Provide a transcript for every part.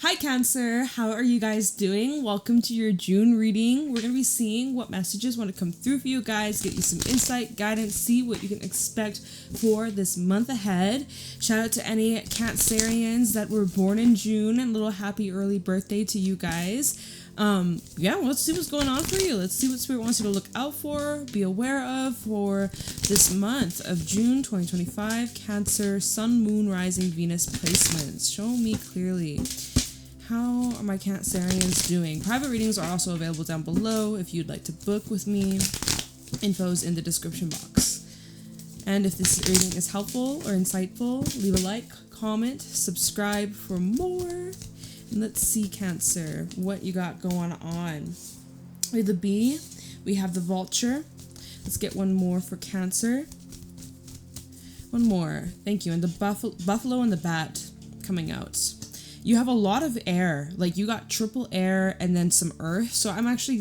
Hi Cancer, how are you guys doing? Welcome to your June reading. We're going to be seeing what messages want to come through for you guys, get you some insight, guidance, see what you can expect for this month ahead. Shout out to any Cancerians that were born in June and a little happy early birthday to you guys. Let's see what's going on for you. Let's see what Spirit wants you to look out for, be aware of for this month of June 2025. Cancer, Sun, Moon, Rising, Venus placements. Show me clearly. How are my Cancerians doing? Private readings are also available down below if you'd like to book with me. Info's in the description box. And if this reading is helpful or insightful, leave a like, comment, subscribe for more. And let's see, Cancer, what you got going on. With the bee, we have the vulture. Let's get one more for Cancer. One more. Thank you. And the buffalo and the bat coming out. You have a lot of air, like you got triple air and then some earth. So I'm actually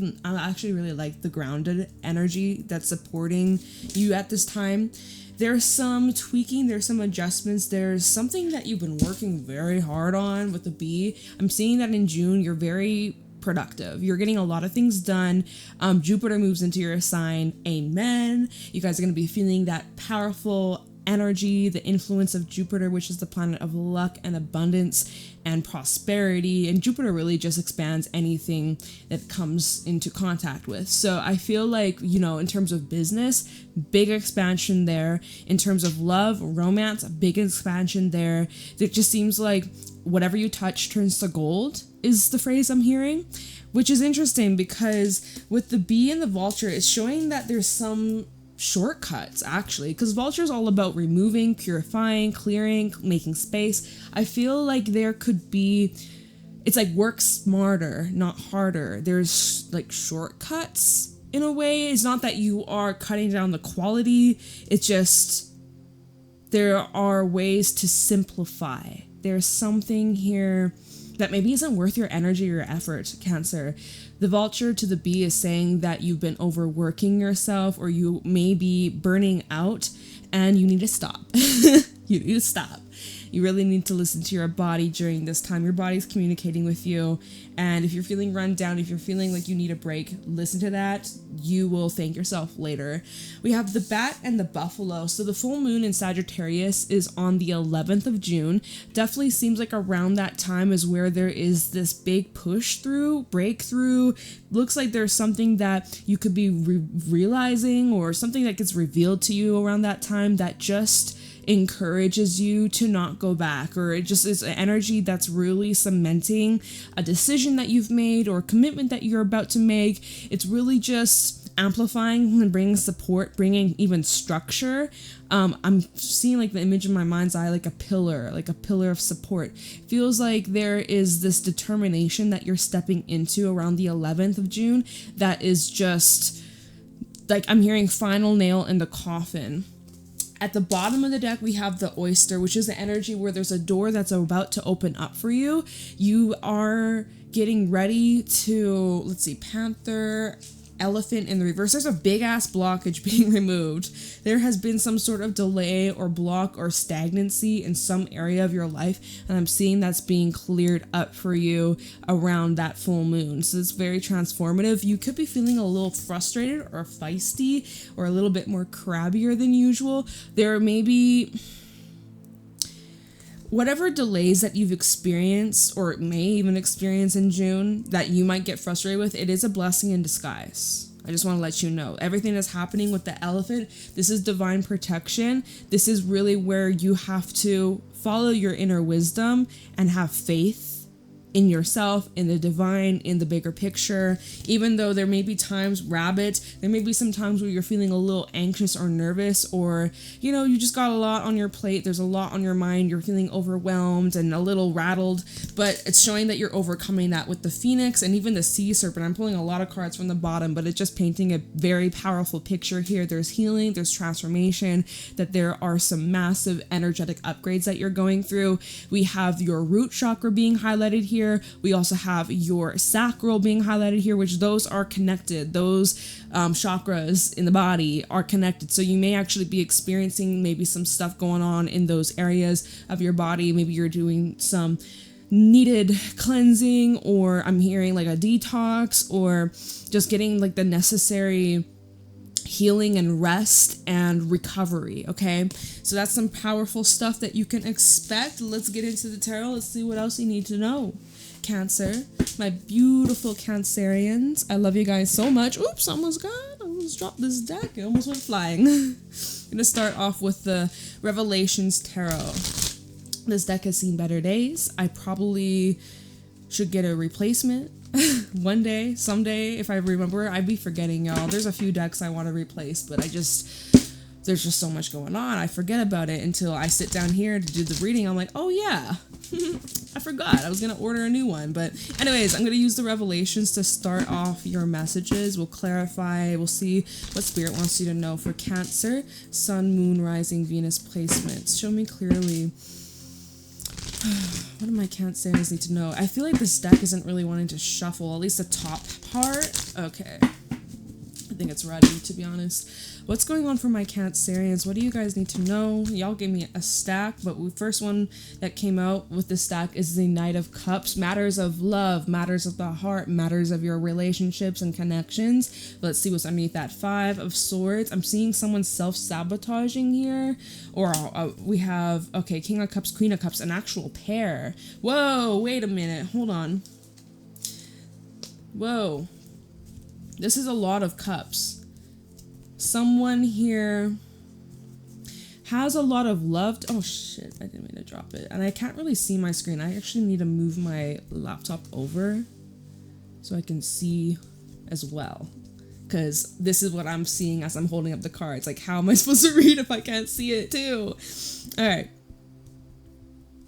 really like the grounded energy that's supporting you at this time. There's some tweaking, there's some adjustments, there's something that you've been working very hard on with the bee. I'm seeing that in June, you're very productive. You're getting a lot of things done. Jupiter moves into your sign. Amen. You guys are going to be feeling that powerful energy, the influence of Jupiter, which is the planet of luck and abundance and prosperity. And Jupiter really just expands anything that comes into contact with. So I feel like, in terms of business, big expansion there. In terms of love, romance, big expansion there. It just seems like whatever you touch turns to gold is the phrase I'm hearing, which is interesting because with the bee and the vulture, it's showing that there's some shortcuts actually, because vulture is all about removing, purifying, clearing, making space. I feel like there could be, it's like work smarter, not harder. There's like shortcuts in a way. It's not that you are cutting down the quality, it's just there are ways to simplify. There's something here that maybe isn't worth your energy or your effort, Cancer. The vulture to the bee is saying that you've been overworking yourself or you may be burning out and you need to stop. You need to stop. You really need to listen to your body during this time. Your body's communicating with you. And if you're feeling run down, if you're feeling like you need a break, listen to that. You will thank yourself later. We have the bat and the buffalo. So the full moon in Sagittarius is on the 11th of June. Definitely seems like around that time is where there is this big push through, breakthrough. Looks like there's something that you could be realizing or something that gets revealed to you around that time that just encourages you to not go back, or it just is an energy that's really cementing a decision that you've made or a commitment that you're about to make. It's really just amplifying and bringing support, bringing even structure. I'm seeing like the image in my mind's eye, like a pillar of support. Feels like there is this determination that you're stepping into around the 11th of June that is just like, I'm hearing final nail in the coffin. At the bottom of the deck, we have the oyster, which is the energy where there's a door that's about to open up for you. You are getting ready to, panther, elephant in the reverse. There's a big ass blockage being removed. There has been some sort of delay or block or stagnancy in some area of your life, and I'm seeing that's being cleared up for you around that full moon. So it's very transformative. You could be feeling a little frustrated or feisty or a little bit more crabbier than usual. There may be whatever delays that you've experienced or may even experience in June that you might get frustrated with. It is a blessing in disguise. I just want to let you know everything that's happening with the elephant. This is divine protection. This is really where you have to follow your inner wisdom and have faith in yourself, in the divine, in the bigger picture. Even though there may be times, there may be some times where you're feeling a little anxious or nervous, or, you just got a lot on your plate. There's a lot on your mind. You're feeling overwhelmed and a little rattled, but it's showing that you're overcoming that with the Phoenix and even the Sea Serpent. I'm pulling a lot of cards from the bottom, but it's just painting a very powerful picture here. There's healing, there's transformation, that there are some massive energetic upgrades that you're going through. We have your root chakra being highlighted here. We also have your sacral being highlighted here, which those are connected. Those chakras in the body are connected. So you may actually be experiencing maybe some stuff going on in those areas of your body. Maybe you're doing some needed cleansing, or I'm hearing like a detox, or just getting like the necessary healing and rest and recovery. Okay, so that's some powerful stuff that you can expect. Let's get into the tarot. Let's see what else you need to know. Cancer, my beautiful Cancerians, I love you guys so much. Oops, I almost dropped this deck. It almost went flying. I'm gonna start off with the Revelations Tarot. This deck has seen better days. I probably should get a replacement one day, someday, if I remember. I'd be forgetting, y'all. There's a few decks I want to replace, but there's just so much going on. I forget about it until I sit down here to do the reading. I'm like, oh yeah, I forgot. I was going to order a new one. But anyways, I'm going to use the Revelations to start off your messages. We'll clarify. We'll see what Spirit wants you to know for Cancer. Sun, Moon, Rising, Venus placements. Show me clearly. What do my Cancerians need to know? I feel like this deck isn't really wanting to shuffle, at least the top part. Okay. I think it's ready, to be honest. What's going on for my Cancerians? What do you guys need to know? Y'all gave me a stack, but the first one that came out with the stack is the Knight of Cups. Matters of love, matters of the heart, matters of your relationships and connections. Let's see what's underneath that. Five of Swords. I'm seeing someone self-sabotaging here. Or we have, okay, King of Cups, Queen of Cups, an actual pair. Whoa, wait a minute. Hold on. Whoa. This is a lot of cups. Someone here has a lot of love. Oh shit, I didn't mean to drop it. And I can't really see my screen. I actually need to move my laptop over so I can see as well. Because this is what I'm seeing as I'm holding up the cards. Like, how am I supposed to read if I can't see it too? Alright.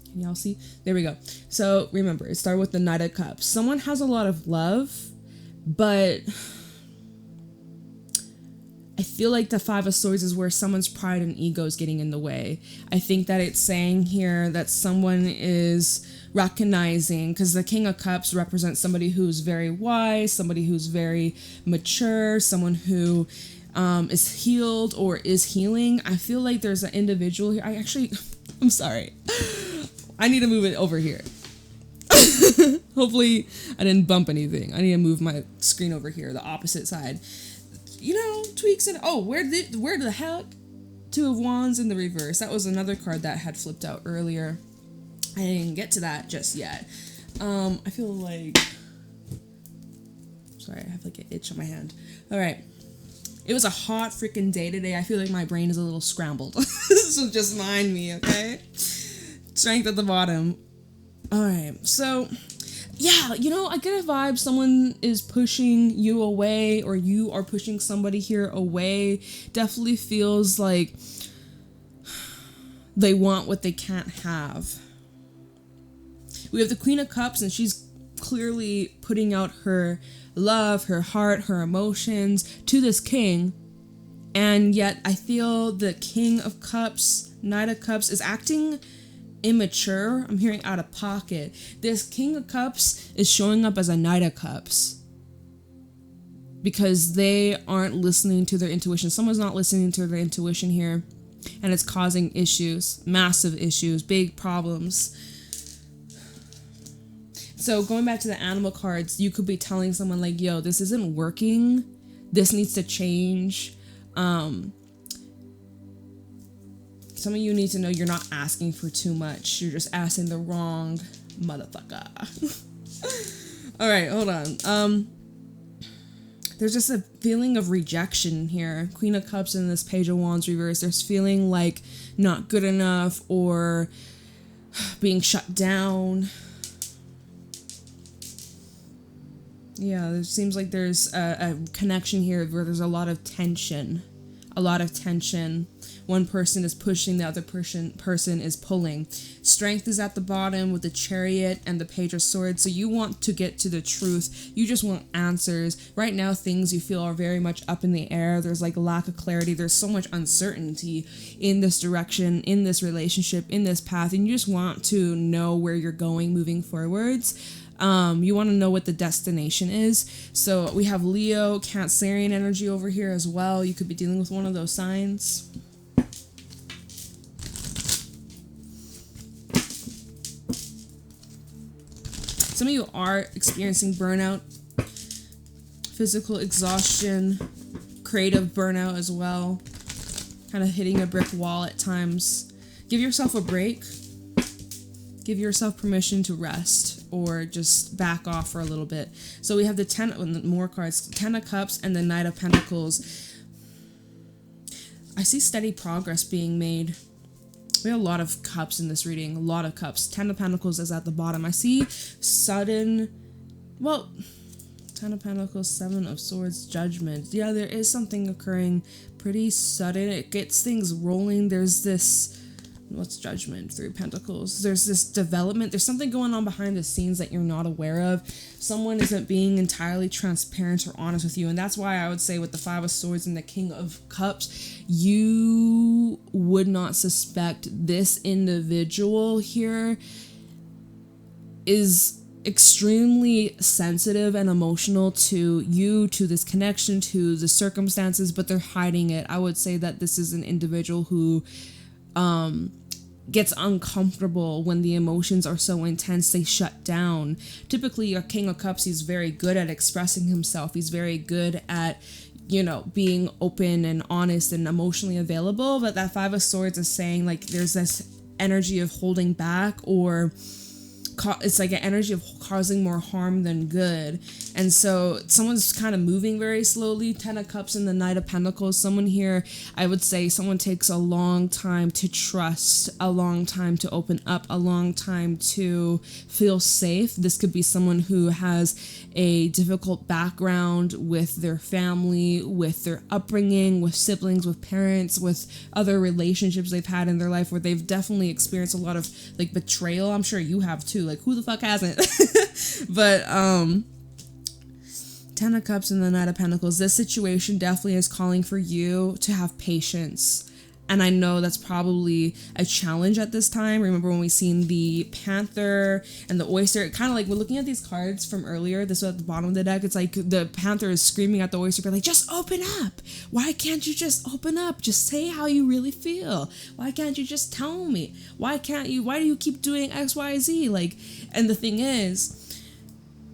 Can y'all see? There we go. So remember, it started with the Knight of Cups. Someone has a lot of love, but I feel like the Five of Swords is where someone's pride and ego is getting in the way. I think that it's saying here that someone is recognizing, because the King of Cups represents somebody who's very wise, somebody who's very mature, someone who is healed or is healing. I feel like there's an individual here. I'm sorry. I need to move it over here. Hopefully I didn't bump anything. I need to move my screen over here, the opposite side. You know, tweaks and where the heck? Two of Wands in the reverse. That was another card that had flipped out earlier. I didn't get to that just yet. I feel like, sorry, I have like an itch on my hand. All right. It was a hot freaking day today. I feel like my brain is a little scrambled. So just mind me, okay? Strength at the bottom. All right. So yeah, you know, I get a vibe someone is pushing you away, or you are pushing somebody here away. Definitely feels like they want what they can't have. We have the Queen of Cups, and she's clearly putting out her love, her heart, her emotions to this king. And yet I feel the King of Cups, Knight of Cups is acting immature. I'm hearing out of pocket. This King of Cups is showing up as a Knight of Cups because they aren't listening to their intuition. Someone's not listening to their intuition here, and it's causing issues, massive issues, big problems. So going back to the animal cards, you could be telling someone like, yo, this isn't working. This needs to change. Some of you need to know you're not asking for too much. You're just asking the wrong motherfucker. All right, hold on. There's just a feeling of rejection here. Queen of Cups and this Page of Wands reverse. There's feeling like not good enough or being shut down. Yeah, it seems like there's a connection here where there's a lot of tension. A lot of tension. One person is pushing, the other person is pulling. Strength is at the bottom with the Chariot and the Page of Swords. So you want to get to the truth. You just want answers. Right now, things you feel are very much up in the air. There's like lack of clarity. There's so much uncertainty in this direction, in this relationship, in this path. And you just want to know where you're going moving forwards. You want to know what the destination is. So we have Leo, Cancerian energy over here as well. You could be dealing with one of those signs. Some of you are experiencing burnout, physical exhaustion, creative burnout as well. Kind of hitting a brick wall at times. Give yourself a break. Give yourself permission to rest or just back off for a little bit. So we have the 10, more cards, 10 of Cups and the Knight of Pentacles. I see steady progress being made. We have a lot of cups in this reading, a lot of cups. 10 of Pentacles is at the bottom. I see sudden, well, 10 of Pentacles, 7 of Swords, Judgment. Yeah, there is something occurring pretty sudden. It gets things rolling. There's this, what's Judgment? 3 of Pentacles. There's this development. There's something going on behind the scenes that you're not aware of. Someone isn't being entirely transparent or honest with you. And that's why I would say with the 5 of Swords and the King of Cups, you would not suspect this individual here is extremely sensitive and emotional to you, to this connection, to the circumstances, but they're hiding it. I would say that this is an individual who gets uncomfortable when the emotions are so intense, they shut down. Typically, your King of Cups, he's very good at expressing himself. He's very good at, you know, being open and honest and emotionally available. But that 5 of Swords is saying, like, there's this energy of holding back, or it's like an energy of causing more harm than good. And so someone's kind of moving very slowly. 10 of Cups and the Knight of Pentacles. Someone here, I would say someone takes a long time to trust, a long time to open up, a long time to feel safe. This could be someone who has a difficult background with their family, with their upbringing, with siblings, with parents, with other relationships they've had in their life where they've definitely experienced a lot of like betrayal. I'm sure you have too. Like, who the fuck hasn't? But 10 of Cups and the Knight of Pentacles, this situation definitely is calling for you to have patience. And I know that's probably a challenge at this time. Remember when we seen the Panther and the Oyster? Kind of like we're looking at these cards from earlier. This was at the bottom of the deck. It's like the Panther is screaming at the Oyster, but like, just open up. Why can't you just open up? Just say how you really feel. Why can't you just tell me? Why do you keep doing X, Y, Z? Like, and the thing is,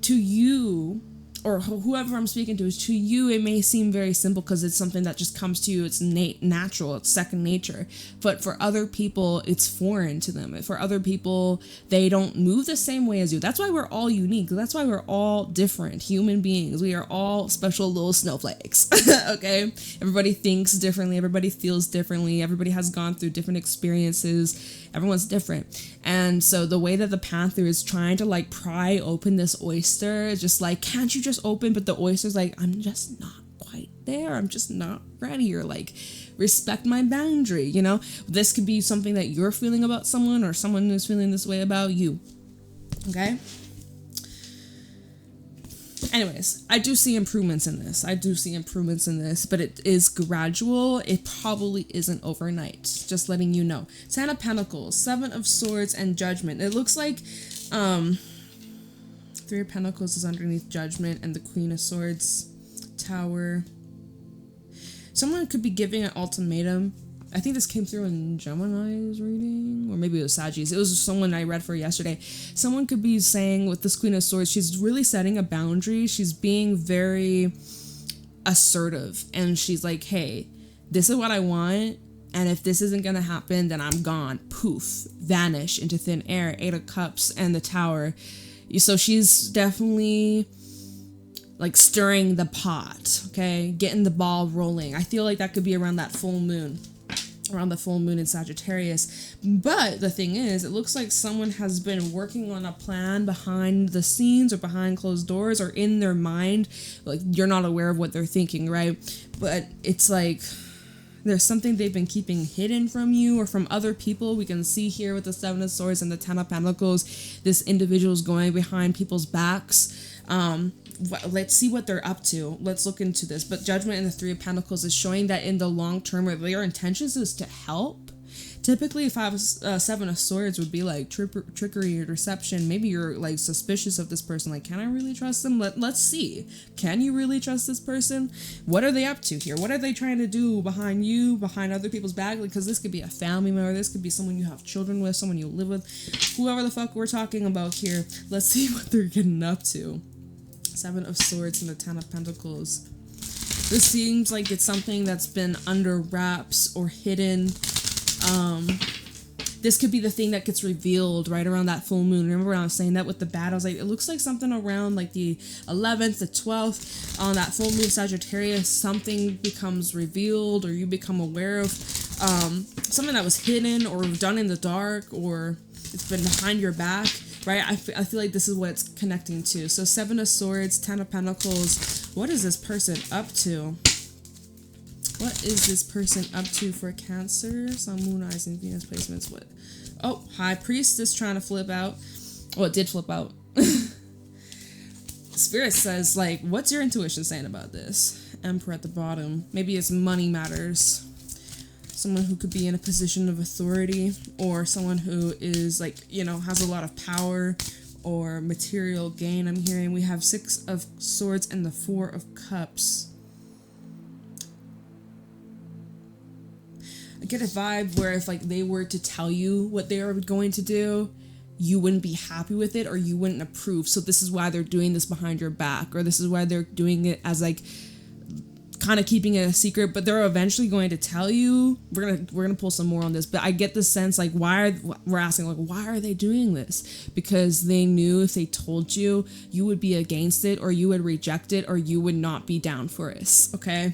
to you, or whoever I'm speaking to, is to you, it may seem very simple because it's something that just comes to you. It's natural. It's second nature. But for other people, it's foreign to them. For other people, they don't move the same way as you. That's why we're all unique. That's why we're all different human beings. We are all special little snowflakes. Okay? Everybody thinks differently. Everybody feels differently. Everybody has gone through different experiences. Everyone's different. And so the way that the Panther is trying to like pry open this oyster is just like, can't you just open? But the oyster's like, I'm just not quite there. I'm just not ready. Or like, respect my boundary. You know, this could be something that you're feeling about someone, or someone is feeling this way about you. Okay. Anyways, I do see improvements in this. But it is gradual. It probably isn't overnight. Just letting you know. 10 of Pentacles, 7 of Swords, and Judgment. It looks like 3 of Pentacles is underneath Judgment, and the Queen of Swords, Tower. Someone could be giving an ultimatum. I think this came through in Gemini's reading, or maybe it was Sagi's. It was someone I read for yesterday. Someone could be saying with this Queen of Swords, she's really setting a boundary. She's being very assertive, and she's like, hey, this is what I want, and if this isn't gonna happen, then I'm gone. Poof, vanish into thin air. 8 of Cups and the Tower. So she's definitely like stirring the pot, okay? Getting the ball rolling. I feel like that could be around that full moon. Around the full moon in Sagittarius. But the thing is, it looks like someone has been working on a plan behind the scenes, or behind closed doors, or in their mind. Like, you're not aware of what they're thinking, right? But it's like there's something they've been keeping hidden from you or from other people. We can see here with the 7 of Swords and the 10 of Pentacles, this individual is going behind people's backs. Let's see what they're up to. Let's look into this. But Judgment and the 3 of Pentacles is showing that in the long term, their intentions is to help, Typically, if I was Seven of Swords would be like trickery or deception. Maybe you're like suspicious of this person. Like, can I really trust them? Let's see. Can you really trust this person? What are they up to here? What are they trying to do behind you, behind other people's back? Because this could be a family member. This could be someone you have children with, someone you live with, whoever the fuck we're talking about here. Let's see what they're getting up to. Seven of Swords and the Ten of Pentacles. This seems like it's something that's been under wraps or hidden. This could be the thing that gets revealed right around that full moon. Remember when I was saying that with the bat? I was like, it looks like something around like the 11th, the 12th, on that full moon Sagittarius, something becomes revealed or you become aware of something that was hidden or done in the dark or it's been behind your back, right? I feel like this is what it's connecting to. So Seven of Swords, Ten of Pentacles. What is this person up to? What is this person up to for Cancer? Sun, Moon, Rising, Venus placements. What? Oh, High Priestess trying to flip out. Well, it did flip out. Spirit says, like, what's your intuition saying about this? Emperor at the bottom. Maybe it's money matters. Someone who could be in a position of authority or someone who is, like, you know, has a lot of power or material gain. I'm hearing we have Six of Swords and the Four of Cups. I get a vibe where if like they were to tell you what they are going to do, you wouldn't be happy with it or you wouldn't approve. So this is why they're doing this behind your back, or this is why they're doing it as like kind of keeping it a secret, but they're eventually going to tell you. We're gonna pull some more on this, but I get the sense like we're asking like why are they doing this? Because they knew if they told you, you would be against it or you would reject it or you would not be down for it. Okay.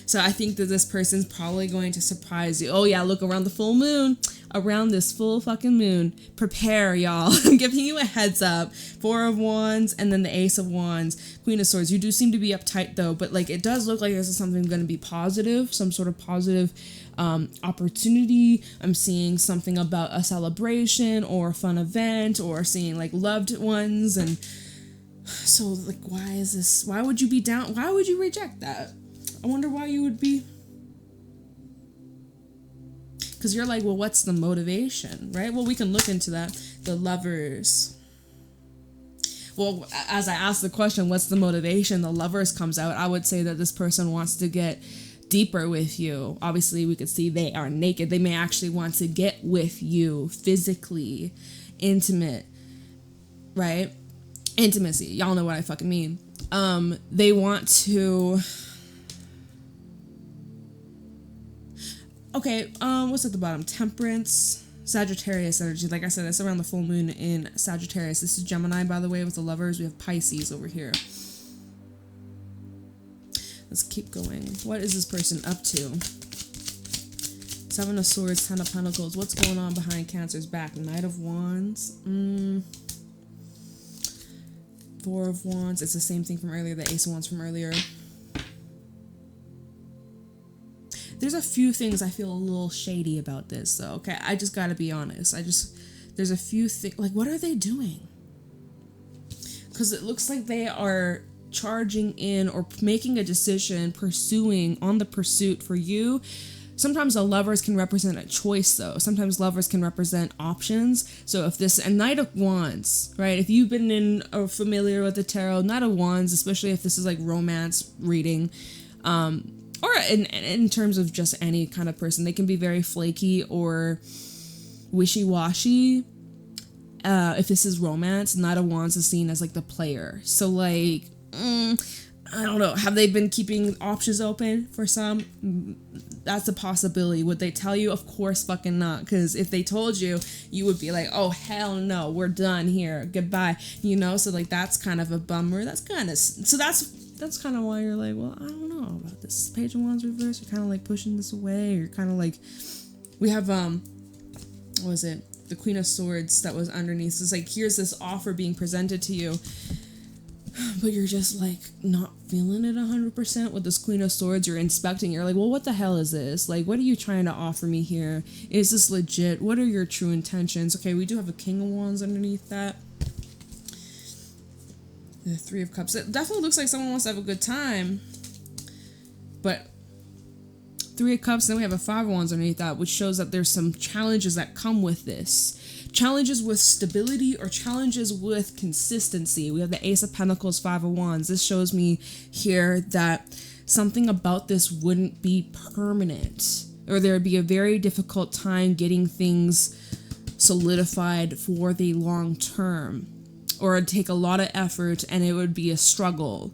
So I think that this person's probably going to surprise you. Oh yeah, look, around the full moon, around this full fucking moon, prepare, y'all. I'm giving you a heads up. Four of Wands and then the Ace of Wands, Queen of Swords. You do seem to be uptight though, but like it does look like this is something going to be positive, some sort of positive opportunity. I'm seeing something about a celebration or a fun event or seeing like loved ones. And so like, why is this? Why would you be down? Why would you reject that? I wonder why you would be. Because you're like, well, what's the motivation, right? Well, we can look into that. The Lovers. Well, as I ask the question, what's the motivation? The Lovers comes out. I would say that this person wants to get deeper with you. Obviously, we could see they are naked. They may actually want to get with you physically, intimate, right? Intimacy. Y'all know what I fucking mean. They want to... Okay, what's at the bottom? Temperance, Sagittarius energy. Like I said, that's around the full moon in Sagittarius. This is Gemini, by the way, with the Lovers. We have Pisces over here. Let's keep going. What is this person up to? Seven of Swords, Ten of Pentacles. What's going on behind Cancer's back? Knight of Wands. Four of Wands. It's the same thing from earlier. The Ace of Wands from earlier. There's a few things I feel a little shady about this, though. Okay, I just gotta be honest. There's a few things. Like, what are they doing? Because it looks like they are charging in or making a decision, pursuing on the pursuit for you. Sometimes the Lovers can represent a choice, though. Sometimes Lovers can represent options. So if this, and Knight of Wands, right? If you've been in or familiar with the tarot, Knight of Wands, especially if this is like romance reading, or in terms of just any kind of person, they can be very flaky or wishy-washy. If this is romance, Knight of Wands is seen as like the player. So like, I don't know. Have they been keeping options open for some? That's a possibility. Would they tell you? Of course fucking not. Because if they told you, you would be like, oh, hell no, we're done here. Goodbye. You know? So like, that's kind of a bummer. That's kind of, so that's kind of why you're like, well, I don't know about this. Page of Wands reverse. You're kind of like pushing this away. You're kind of like, we have, what was it? The Queen of Swords that was underneath. So it's like, here's this offer being presented to you, but you're just like not feeling it 100% with this Queen of Swords. You're inspecting. You're like, well, what the hell is this? Like, what are you trying to offer me here? Is this legit? What are your true intentions? Okay, we do have a King of Wands underneath that. The Three of Cups. It definitely looks like someone wants to have a good time, but Three of Cups, then we have a Five of Wands underneath that, which shows that there's some challenges that come with this. Challenges with stability or challenges with consistency. We have the Ace of Pentacles, Five of Wands. This shows me here that something about this wouldn't be permanent, or there would be a very difficult time getting things solidified for the long term, or it'd take a lot of effort and it would be a struggle.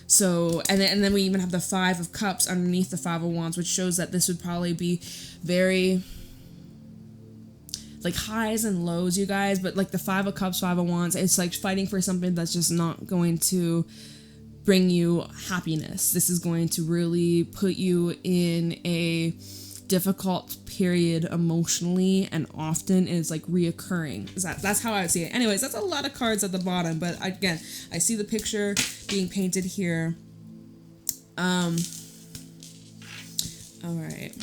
So, and then we even have the Five of Cups underneath the Five of Wands, which shows that this would probably be very like highs and lows, you guys. But like the Five of Cups, Five of Wands, it's like fighting for something that's just not going to bring you happiness. This is going to really put you in a difficult period emotionally, and often is like reoccurring. That's how I would see it. Anyways, that's a lot of cards at the bottom, but again, I see the picture being painted here. All right.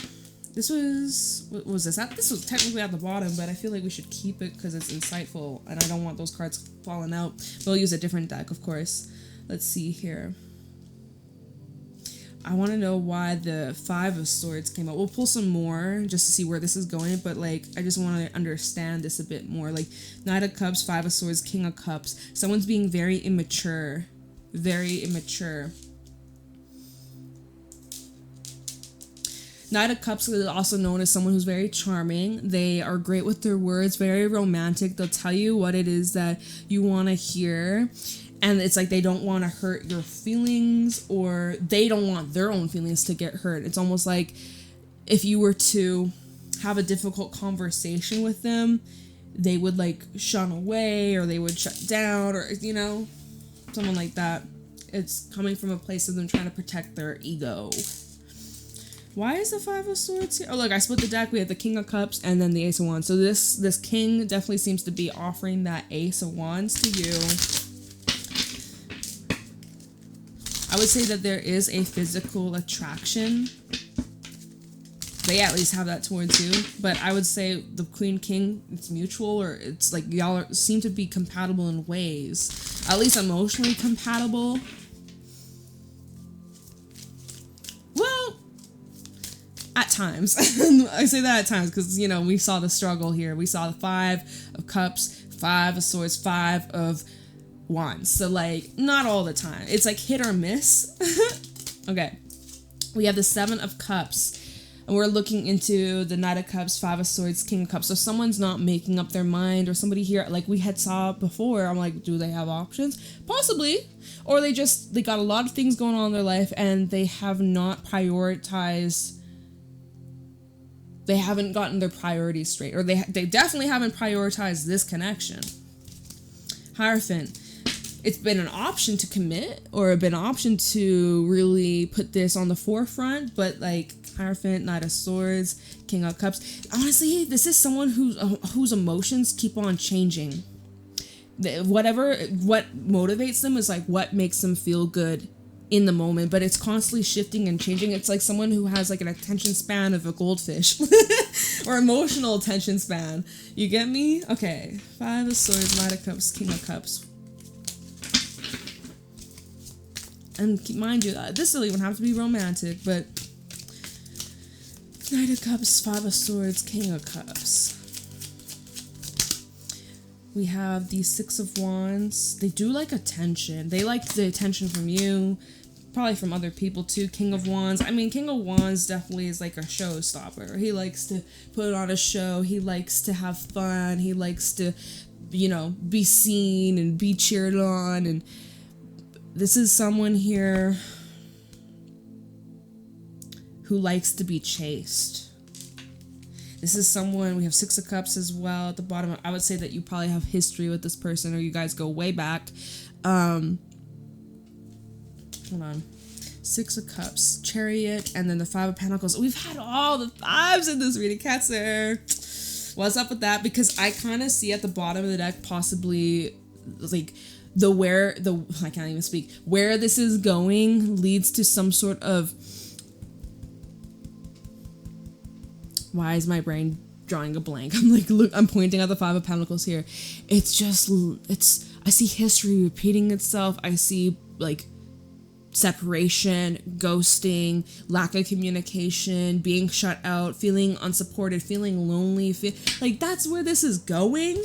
This was, what was this? This was technically at the bottom, but I feel like we should keep it because it's insightful, and I don't want those cards falling out. We'll use a different deck, of course. Let's see here. I want to know why the Five of Swords came out. We'll pull some more just to see where this is going, but like, I just want to understand this a bit more. Like, Knight of Cups, Five of Swords, King of Cups. Someone's being very immature. Very immature. Knight of Cups is also known as someone who's very charming. They are great with their words, very romantic. They'll tell you what it is that you want to hear. And it's like they don't want to hurt your feelings, or they don't want their own feelings to get hurt. It's almost like if you were to have a difficult conversation with them, they would like shun away, or they would shut down, or, you know, someone like that. It's coming from a place of them trying to protect their ego. Why is the Five of Swords here? Oh, look, I split the deck. We have the King of Cups and then the Ace of Wands. So this king definitely seems to be offering that Ace of Wands to you. I would say that there is a physical attraction. They at least have that towards you. But I would say the Queen King, it's mutual, or it's like y'all seem to be compatible in ways. At least emotionally compatible. Well, at times. I say that at times because, you know, we saw the struggle here. We saw the Five of Cups, Five of Swords, Five of Wands. So like, not all the time. It's like hit or miss. Okay. We have the Seven of Cups, and we're looking into the Knight of Cups, Five of Swords, King of Cups. So someone's not making up their mind, or somebody here, like we had saw before, I'm like, do they have options? Possibly. Or they got a lot of things going on in their life, and they have not prioritized, they haven't gotten their priorities straight, or they definitely haven't prioritized this connection. Hierophant. It's been an option to commit, or been an option to really put this on the forefront, but like Hierophant, Knight of Swords, King of Cups. Honestly, this is someone whose emotions keep on changing. What motivates them is like what makes them feel good in the moment, but it's constantly shifting and changing. It's like someone who has like an attention span of a goldfish or emotional attention span. You get me? Okay. Five of Swords, Knight of Cups, King of Cups. And mind you, this doesn't even have to be romantic, but Knight of Cups, Five of Swords, King of Cups. We have the Six of Wands. They do like attention. They like the attention from you, probably from other people too. King of Wands. I mean, King of Wands definitely is like a showstopper. He likes to put on a show. He likes to have fun. He likes to, you know, be seen and be cheered on. And this is someone here who likes to be chased. This is someone, we have Six of Cups as well at the bottom. I would say that you probably have history with this person, or you guys go way back. Hold on. Six of Cups, Chariot, and then the Five of Pentacles. We've had all the fives in this reading, Katzer. What's up with that? Because I kind of see at the bottom of the deck possibly like I can't even speak. Where this is going leads to some sort of, why is my brain drawing a blank? I'm like, look, I'm pointing at the Five of Pentacles here. I see history repeating itself. I see like separation, ghosting, lack of communication, being shut out, feeling unsupported, feeling lonely, like that's where this is going.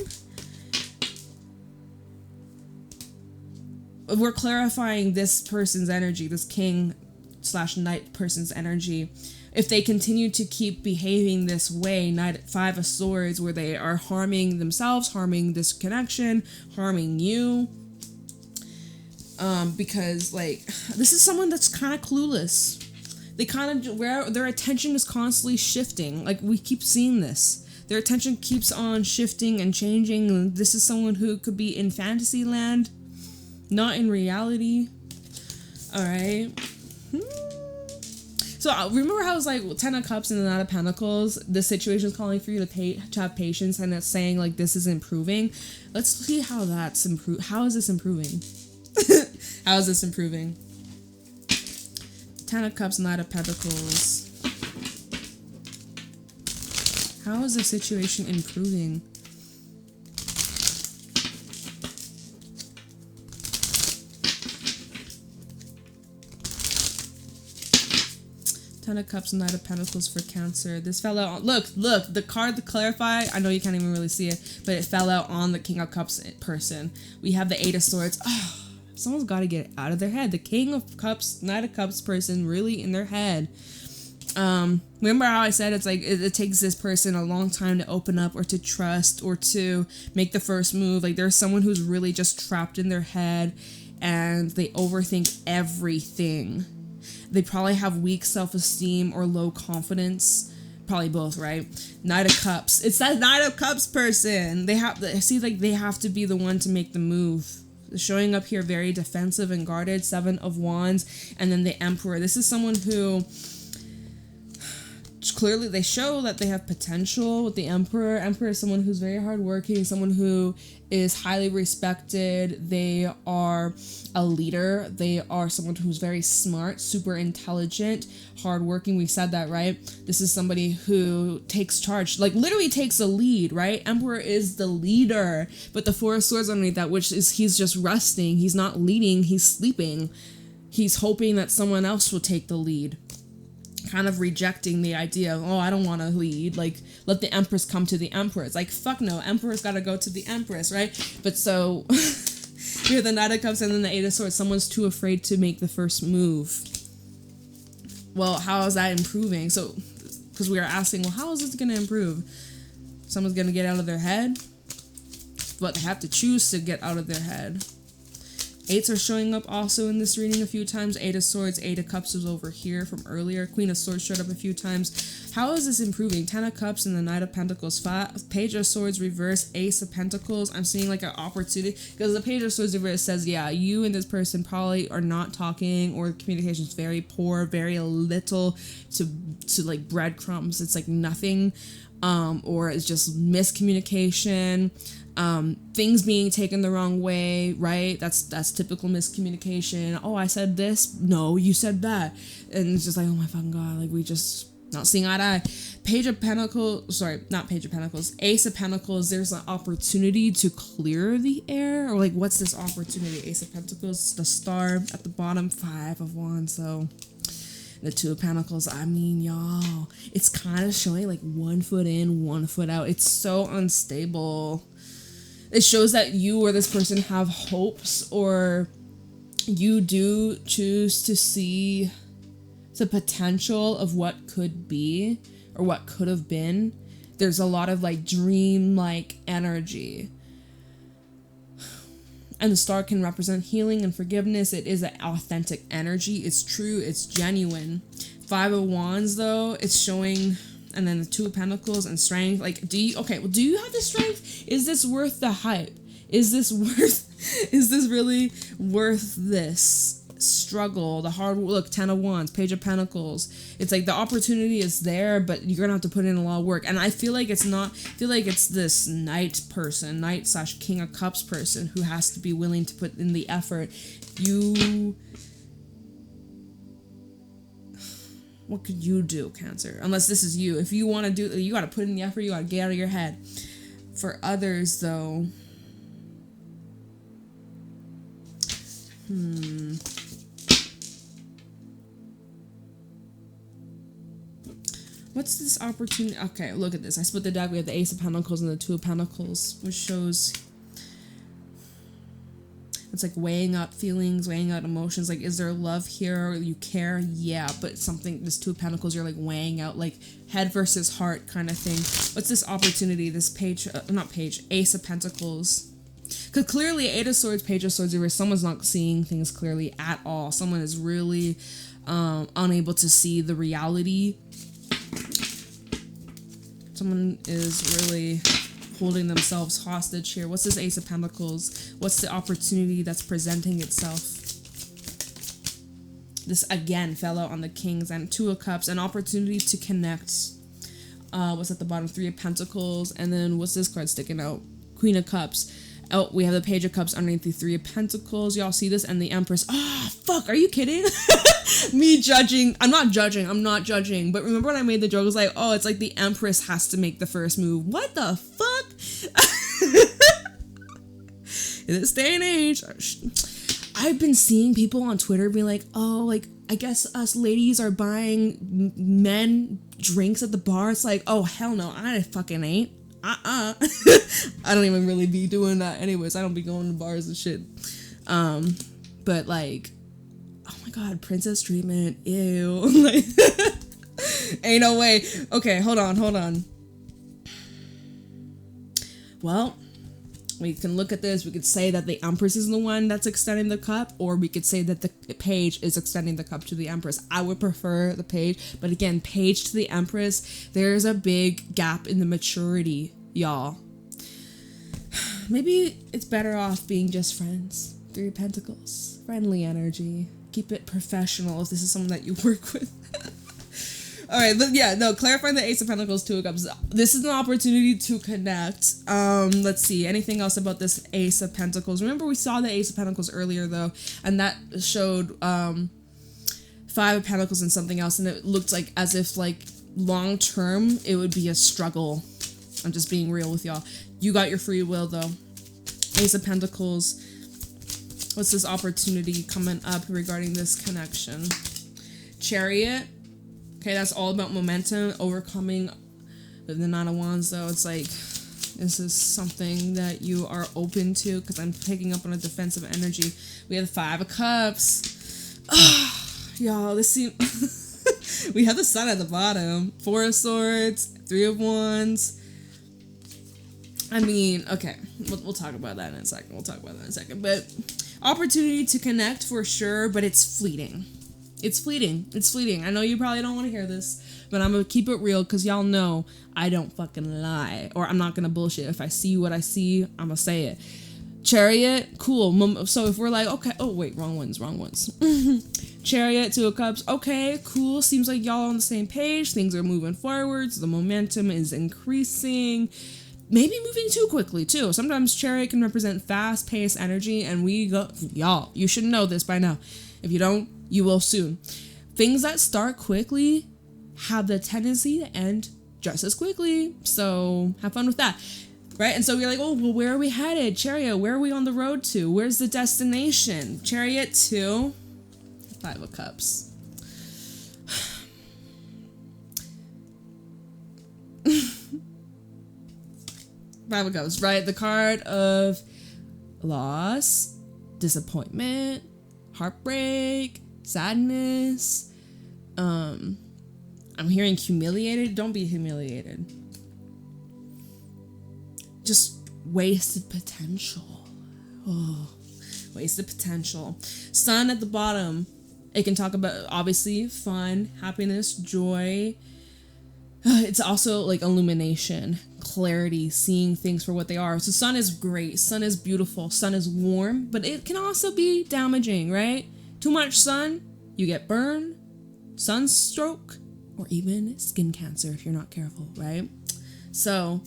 We're clarifying this person's energy, this king/knight person's energy. If they continue to keep behaving this way, Five of Swords, where they are harming themselves, harming this connection, harming you. Because like this is someone that's kind of clueless. They kind of where their attention is constantly shifting. Like we keep seeing this. Their attention keeps on shifting and changing. This is someone who could be in fantasy land, not in reality. All right. So remember how I was like, well, 10 of Cups and the Knight of Pentacles, the situation is calling for you to have patience, and it's saying like this is improving. Let's see how that's improved. How is this improving? How is this improving? 10 of Cups, Knight of Pentacles. How is the situation improving? Ten of Cups, Knight of Pentacles for Cancer. This fell out on, look, the card to clarify, I know you can't even really see it, but it fell out on the King of Cups person. We have the Eight of Swords. Oh, someone's got to get it out of their head. The King of Cups, Knight of Cups person really in their head. Remember how I said it's like it takes this person a long time to open up or to trust or to make the first move. Like there's someone who's really just trapped in their head and they overthink everything. They probably have weak self-esteem or low confidence. Probably both, right? Knight of Cups. It's that Knight of Cups person. They have to be the one to make the move. Showing up here very defensive and guarded. Seven of Wands. And then the Emperor. This is someone who clearly they show that they have potential with the Emperor. Emperor is someone who's very hardworking, someone who is highly respected. They are a leader. They are someone who's very smart, super intelligent, hardworking. We said that, right? This is somebody who takes charge, like literally takes a lead, right? Emperor is the leader, but the Four of Swords underneath that, which is he's just resting. He's not leading, he's sleeping. He's hoping that someone else will take the lead. Kind of rejecting the idea of, oh, I don't want to lead, like let the Empress come to the Emperor. It's like, fuck no, Emperor's got to go to the Empress, right? But so here the Knight of Cups and then the Eight of Swords, someone's too afraid to make the first move. Well, how is that improving? So because we are asking, well, how is this going to improve? Someone's going to get out of their head, but they have to choose to get out of their head. Eights are showing up also in this reading a few times. Eight of Swords, Eight of Cups was over here from earlier. Queen of Swords showed up a few times. How is this improving? 10 of Cups and the Knight of Pentacles. Page of Swords reverse, Ace of Pentacles. I'm seeing like an opportunity because the Page of Swords reverse says, yeah, you and this person probably are not talking, or communication is very poor, very little to like breadcrumbs. It's like nothing, or it's just miscommunication. Things being taken the wrong way, right? That's typical miscommunication. Oh, I said this. No, you said that. And it's just like, oh my fucking God, like we just not seeing eye to eye. Page of Pentacles, sorry, not Page of Pentacles. Ace of Pentacles, there's an opportunity to clear the air. Or like, what's this opportunity? Ace of Pentacles, the Star at the bottom, Five of Wands, so the Two of Pentacles. I mean, y'all, it's kind of showing like 1 foot in, 1 foot out. It's so unstable. It shows that you or this person have hopes, or you do choose to see the potential of what could be or what could have been. There's a lot of like dream-like energy. And the Star can represent healing and forgiveness. It is an authentic energy. It's true. It's genuine. Five of Wands, though, it's showing... And then the Two of Pentacles and strength. Like, do you have the strength? Is this worth the hype? Is this really worth this struggle? The hard look, 10 of Wands, Page of Pentacles. It's like the opportunity is there, but you're gonna have to put in a lot of work. And I feel like it's this Knight/King of Cups person who has to be willing to put in the effort. What could you do, Cancer? Unless this is you. If you want to do, you got to put in the effort. You got to get out of your head. For others, though, What's this opportunity? Okay, look at this. I split the deck. We have the Ace of Pentacles and the Two of Pentacles, which shows it's like weighing out feelings, weighing out emotions. Like, is there love here? You care? Yeah, but something, this Two of Pentacles, you're like weighing out, like head versus heart kind of thing. What's this opportunity? This page, not page, Ace of Pentacles. Because clearly, Eight of Swords, Page of Swords, someone's not seeing things clearly at all. Someone is really unable to see the reality. Someone is really holding themselves hostage here. What's this Ace of Pentacles? What's the opportunity that's presenting itself? This again fell out on the Kings and Two of Cups. An opportunity to connect. What's at the bottom? Three of Pentacles. And then what's this card sticking out? Queen of Cups. Oh, we have the Page of Cups underneath the Three of Pentacles. Y'all see this? And the Empress. Oh, fuck. Are you kidding? Me judging. I'm not judging. But remember when I made the joke? I was like, oh, it's like the Empress has to make the first move. What the fuck? In this day and age, I've been seeing people on Twitter be like, oh, like, I guess us ladies are buying men drinks at the bar. It's like, oh, hell no. I fucking ain't. I don't even really be doing that anyways. I don't be going to bars and shit. But like, oh my god, princess treatment, ew. Like, ain't no way. Okay, hold on. Well, we can look at this. We could say that the Empress is the one that's extending the cup, or we could say that the Page is extending the cup to the Empress. I would prefer the Page, but again, Page to the Empress, there's a big gap in the maturity, y'all. Maybe it's better off being just friends. Three of Pentacles, friendly energy. Keep it professional if this is someone that you work with. All right, but yeah, no, clarifying the Ace of Pentacles, Two of Cups. This is an opportunity to connect. Let's see, anything else about this Ace of Pentacles? Remember, we saw the Ace of Pentacles earlier, though, and that showed Five of Pentacles and something else, and it looked like as if, like, long-term, it would be a struggle. I'm just being real with y'all. You got your free will, though. Ace of Pentacles. What's this opportunity coming up regarding this connection? Chariot. Okay, that's all about momentum, overcoming with the Nine of Wands, though. It's like, this is something that you are open to, because I'm picking up on a defensive energy. We have the Five of Cups. Y'all, this seems... we have the Sun at the bottom. Four of Swords, Three of Wands. I mean, okay, we'll talk about that in a second. But opportunity to connect for sure, but it's fleeting. It's fleeting. I know you probably don't want to hear this, but I'm going to keep it real because y'all know I don't fucking lie. Or I'm not going to bullshit. If I see what I see, I'm going to say it. Chariot, cool. So if we're like, okay, oh wait, wrong ones. Chariot, Two of Cups, okay, cool. Seems like y'all are on the same page. Things are moving forwards. The momentum is increasing. Maybe moving too quickly too. Sometimes Chariot can represent fast-paced energy, and we go, y'all, you should know this by now. If you don't, you will soon. Things that start quickly have the tendency to end just as quickly. So have fun with that. Right? And so we're like, oh, well, where are we headed? Chariot, where are we on the road to? Where's the destination? Chariot to Five of Cups. Five of Cups, right? The card of loss, disappointment, heartbreak, sadness. I'm hearing humiliated. Don't be humiliated. Just wasted potential. Oh, wasted potential. Sun at the bottom. It can talk about, obviously, fun, happiness, joy. It's also like illumination, clarity, seeing things for what they are. So sun is great. Sun is beautiful. Sun is warm, but it can also be damaging, right? Too much sun, you get burned, sunstroke, or even skin cancer if you're not careful, right? So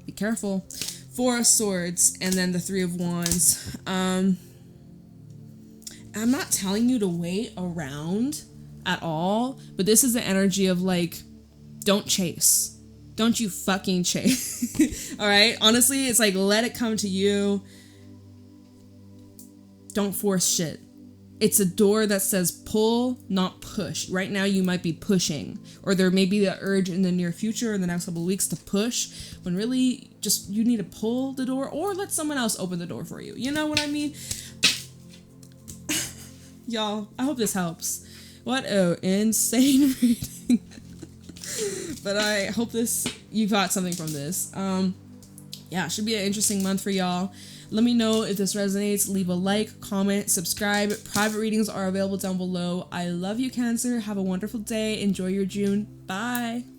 be careful. Four of Swords, and then the Three of Wands. I'm not telling you to wait around at all, but this is the energy of like, don't chase. Don't you fucking chase. All right? Honestly, it's like, let it come to you. Don't force shit. it's a door that says pull, not push. Right now you might be pushing, or there may be the urge in the near future in the next couple of weeks to push, when really just you need to pull the door or let someone else open the door for you. You know what I mean? Y'all, I hope this helps. What a insane reading. But I hope you got something from this. Yeah, should be an interesting month for y'all. Let me know if this resonates. Leave a like, comment, subscribe. Private readings are available down below. I love you, Cancer. Have a wonderful day. Enjoy your June. Bye.